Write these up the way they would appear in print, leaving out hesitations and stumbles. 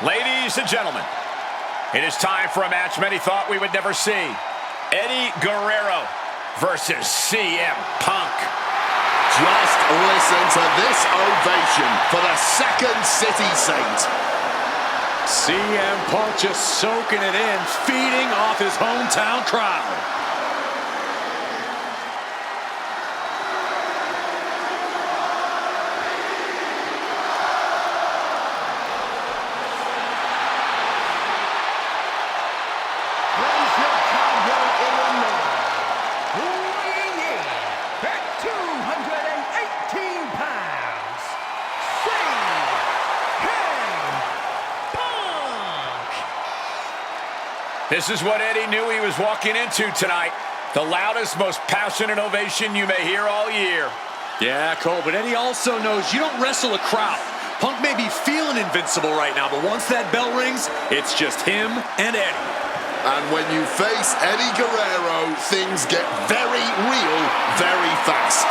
Ladies and gentlemen, it is time for a match many thought we would never see. Eddie Guerrero versus CM Punk. Just listen to this ovation for the Second City Saint. CM Punk just soaking it in, feeding off his hometown crowd. This is what Eddie knew he was walking into tonight. The loudest, most passionate ovation you may hear all year. Yeah, Cole, but Eddie also knows you don't wrestle a crowd. Punk may be feeling invincible right now, but once that bell rings, it's just him and Eddie. And when you face Eddie Guerrero, things get very real very fast.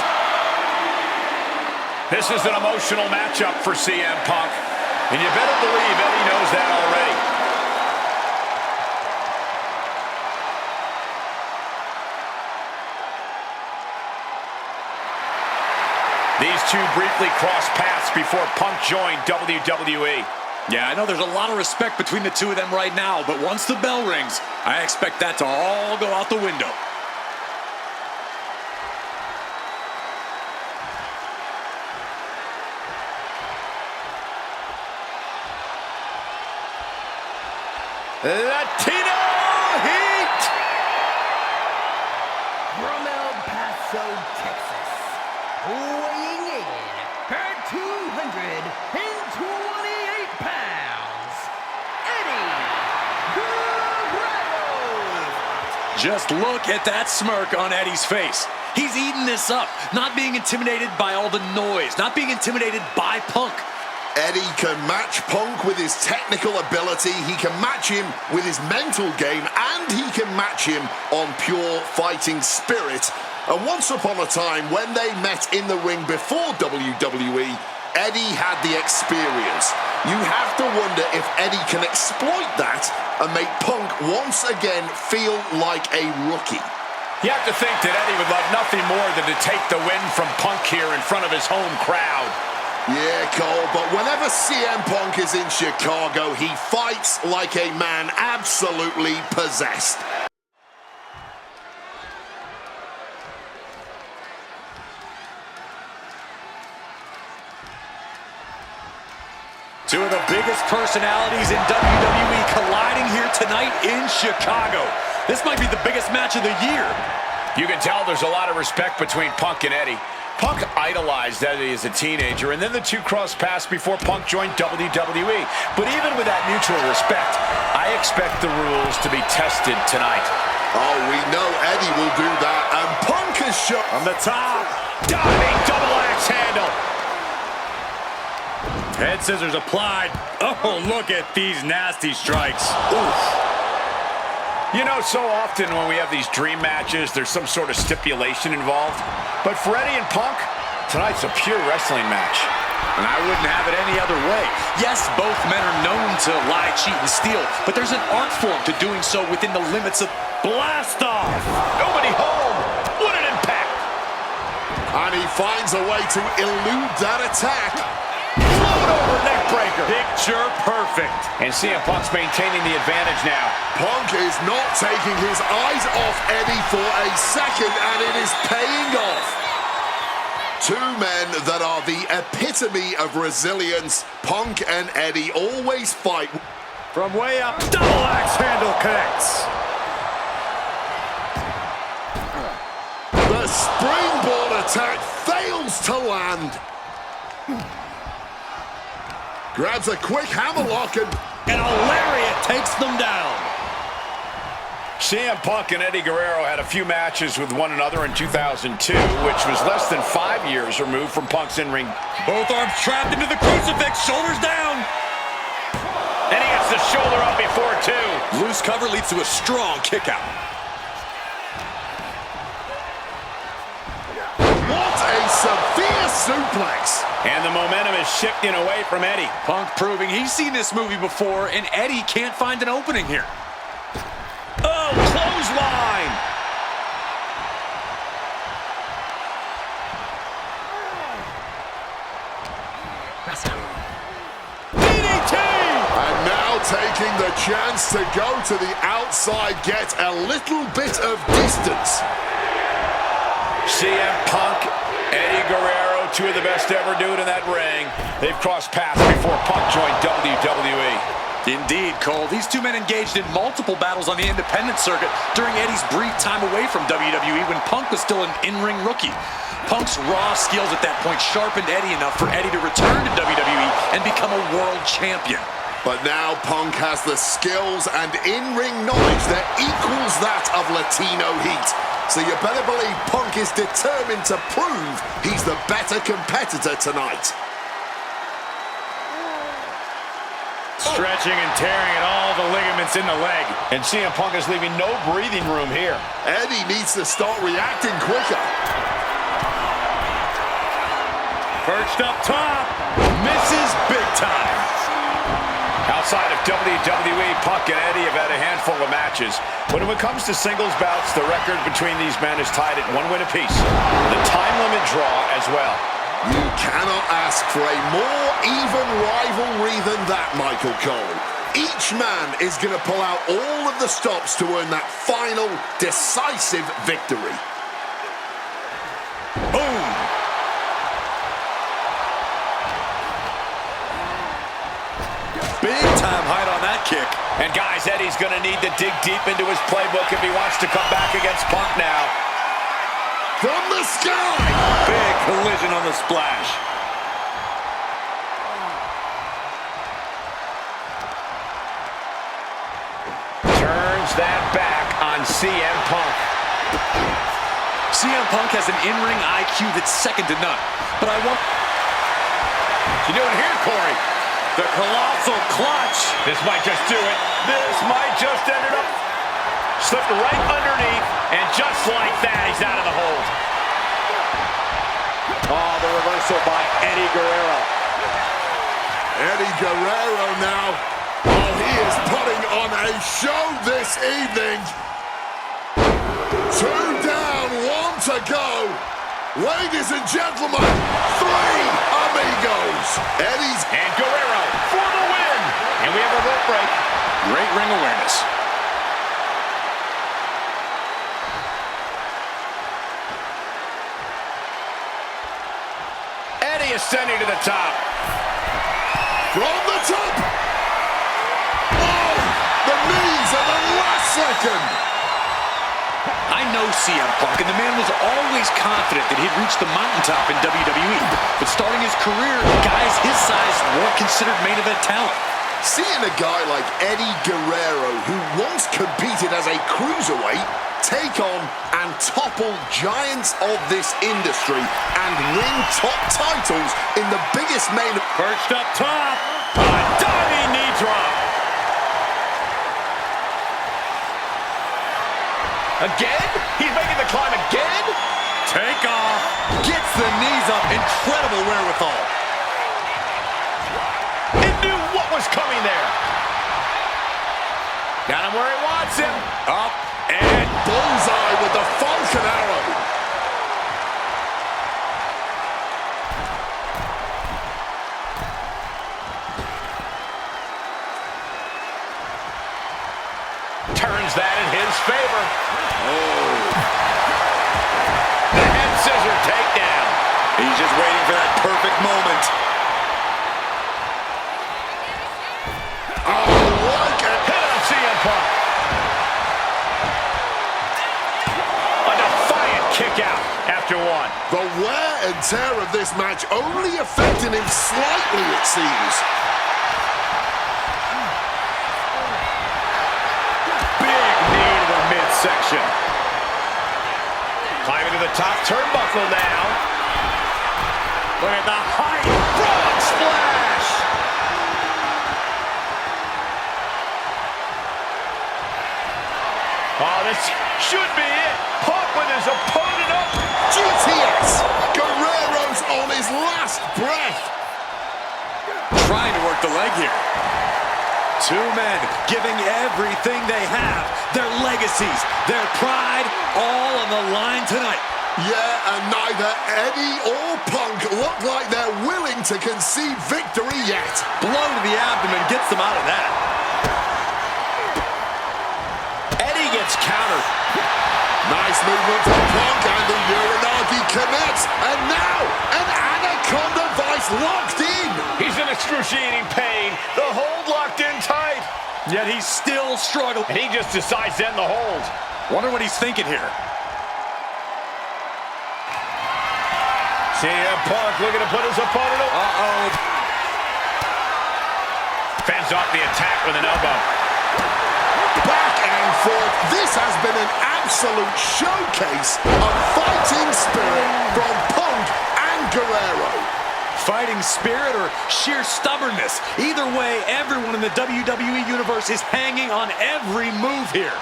This is an emotional matchup for CM Punk, and you better believe Eddie knows that already. These two briefly crossed paths before Punk joined WWE. Yeah, I know there's a lot of respect between the two of them right now, but once the bell rings, I expect that to all go out the window. Latino Heat! From El Paso, Texas. Weighing in at 228 pounds, Eddie Guerrero. Just look at that smirk on Eddie's face. He's eating this up, not being intimidated by all the noise, not being intimidated by Punk. Eddie can match Punk with his technical ability, he can match him with his mental game, and he can match him on pure fighting spirit. And once upon a time, when they met in the ring before WWE, Eddie had the experience. You have to wonder if Eddie can exploit that and make Punk once again feel like a rookie. You have to think that Eddie would love nothing more than to take the win from Punk here in front of his home crowd. Yeah, Cole, but whenever CM Punk is in Chicago, he fights like a man absolutely possessed. Two of the biggest personalities in WWE colliding here tonight in Chicago. This might be the biggest match of the year. You can tell there's a lot of respect between Punk and Eddie. Punk idolized Eddie as a teenager, and then the two crossed paths before Punk joined WWE. But even with that mutual respect, I expect the rules to be tested tonight. Oh, we know Eddie will do that, and Punk has shown. From the top. Diving double axe handle. Head scissors applied. Oh, look at these nasty strikes. Oof. You know, so often when we have these dream matches, there's some sort of stipulation involved. But for Eddie and Punk, tonight's a pure wrestling match. And I wouldn't have it any other way. Yes, both men are known to lie, cheat, and steal, but there's an art form to doing so within the limits of blast off. Nobody home. What an impact. And he finds a way to elude that attack. Float over neck breaker. Picture perfect. And CM Punk's maintaining the advantage now. Punk is not taking his eyes off Eddie for a second, and it is paying off. Two men that are the epitome of resilience. Punk and Eddie always fight. From way up, double axe handle connects. The springboard attack fails to land. Grabs a quick hammerlock and a lariat takes them down. CM Punk and Eddie Guerrero had a few matches with one another in 2002, which was less than 5 years removed from Punk's in-ring. Both arms trapped into the crucifix, shoulders down. And he gets the shoulder up before two. Loose cover leads to a strong kick out. what a severe suplex. And the momentum is shifting away from Eddie. Punk proving he's seen this movie before, and Eddie can't find an opening here. Oh, clothesline! DDT! And now taking the chance to go to the outside, get a little bit of distance. CM Punk, Eddie Guerrero, two of the best to ever do it in that ring. They've crossed paths before Punk joined WWE. Indeed, Cole. These two men engaged in multiple battles on the independent circuit during Eddie's brief time away from WWE when Punk was still an in-ring rookie. Punk's raw skills at that point sharpened Eddie enough for Eddie to return to WWE and become a world champion. But now Punk has the skills and in-ring knowledge that equals that of Latino Heat. So you better believe Punk is determined to prove he's the better competitor tonight. Stretching and tearing at all the ligaments in the leg. And CM Punk is leaving no breathing room here. Eddie needs to start reacting quicker. Perched up top. Misses big time. Outside of WWE, Punk and Eddie have had a handful of matches. But when it comes to singles bouts, the record between these men is tied at 1 win apiece. The time limit draw as well. You cannot ask for a more even rivalry than that, Michael Cole. Each man is going to pull out all of the stops to earn that final, decisive victory. Boom! Big time height on that kick. And guys, Eddie's going to need to dig deep into his playbook if he wants to come back against Punk now. From the sky! Big collision on the splash. Turns that back on CM Punk. CM Punk has an in-ring IQ that's second to none. But I want... What you doing here, Corey? The colossal clutch. This might just do it. This might just end it up. Slipped right underneath, and just like that, he's out of the hold. Oh, the reversal by Eddie Guerrero. Eddie Guerrero now. Oh, he is putting on a show this evening. 2 down, 1 to go. Ladies and gentlemen, 3 amigos. Eddie's And Guerrero for the win. And we have a rope break. Great ring awareness. Eddie ascending to the top. from the top. Oh, the knees at the last second. I know CM Punk, and the man was always confident that he'd reach the mountaintop in WWE. But starting his career, guys his size weren't considered main event talent. Seeing a guy like Eddie Guerrero, who once competed as a cruiserweight, take on and topple giants of this industry and win top titles in the biggest main... Perched up top, a diving knee drop. Again? He's making the climb again? Take off. Gets the knees up. Incredible wherewithal. He knew what was coming there. Got him where he wants him. Up and Bullseye with the Falcon Arrow. turns that in his favor. Oh. The head scissor takedown. He's just waiting for that perfect moment. Oh, look at Hit on CM Punk. A defiant kick out after one. the wear and tear of this match only affecting him slightly, it seems. Big knee to the midsection. Climbing to the top turnbuckle now. Look at the height. Frog splash. Oh, this should be it. Punk with his opponent up. GTS, Guerrero's on his last breath. Trying to work the leg here. Two men giving everything they have, their legacies, their pride, all on the line tonight. Yeah, and neither Eddie or Punk look like they're willing to concede victory yet. Blow to the abdomen gets them out of that. Eddie gets countered. Nice movement from Punk, and the Uranagi connects. And now, an Anaconda Vice locked in. He's in excruciating pain. The hold locked in tight. Yet he's still struggling. And he just decides to end the hold. Wonder what he's thinking here. CM Punk looking to put his opponent up. Uh-oh. Fends off the attack with an elbow. Back and forth. This has been an absolute showcase of fighting spirit from Punk and Guerrero. Fighting spirit or sheer stubbornness. Either way, everyone in the WWE Universe is hanging on every move here.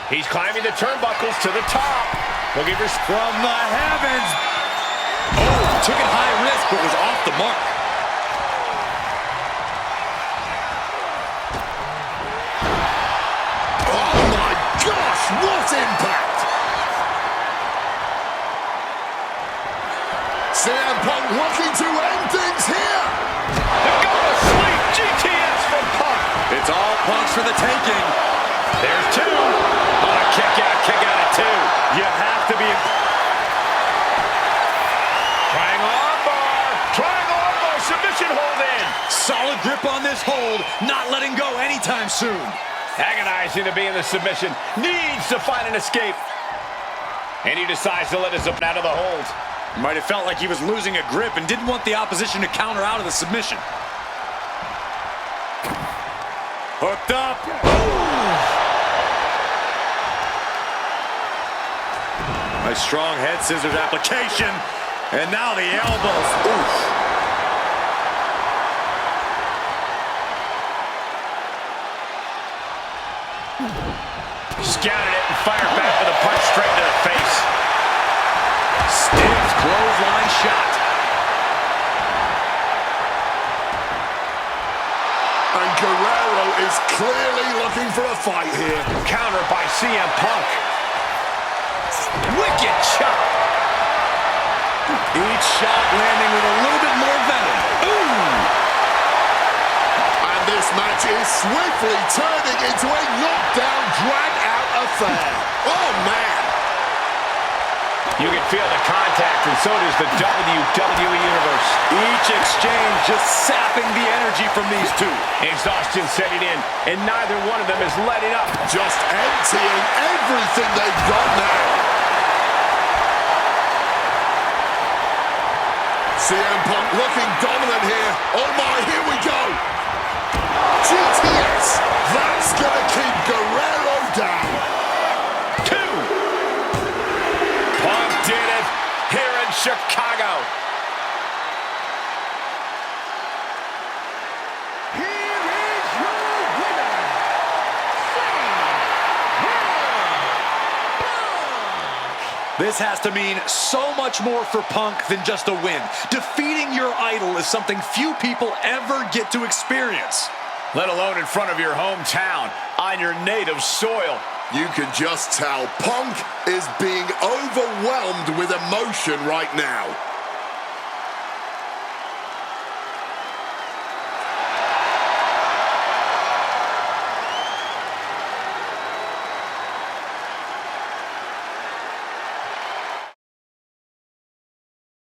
He's climbing the turnbuckles to the top. Looking for From the heavens. Oh, took it high risk, but was off the mark. Oh my gosh, what impact! CM Punk looking to end things here. Go to sleep. GTS from Punk. It's all Punk's for the taking. There's two. Oh, kick out at two. You have to be... Trying armbar, submission hold in. Solid grip on this hold, not letting go anytime soon. Agonizing to be in the submission, needs to find an escape. And he decides to let his opponent out of the hold. Might have felt like he was losing a grip and didn't want the opposition to counter out of the submission. Hooked up. A strong head scissors application. And now the elbows. Oof. Scouted it and fired back with a punch straight to the face. Stiff clothesline shot. And Guerrero is clearly looking for a fight here. Countered by CM Punk. Wicked chop. Each shot landing with a little bit more venom. Ooh! And this match is swiftly turning into a knockdown, drag-out affair. Oh, man. You can feel the contact, and so does the WWE Universe. Each exchange just sapping the energy from these two. Exhaustion setting in, and neither one of them is letting up. Just emptying everything they've got now. CM Punk looking dominant here. Oh my, here we go. GTS. That's going to keep Guerrero down. Two. Punk did it here in Chicago. Here is your winner, This has to mean so much more for Punk than just a win. Defeating your idol is something few people ever get to experience. Let alone in front of your hometown, on your native soil. You can just tell Punk is being overwhelmed with emotion right now.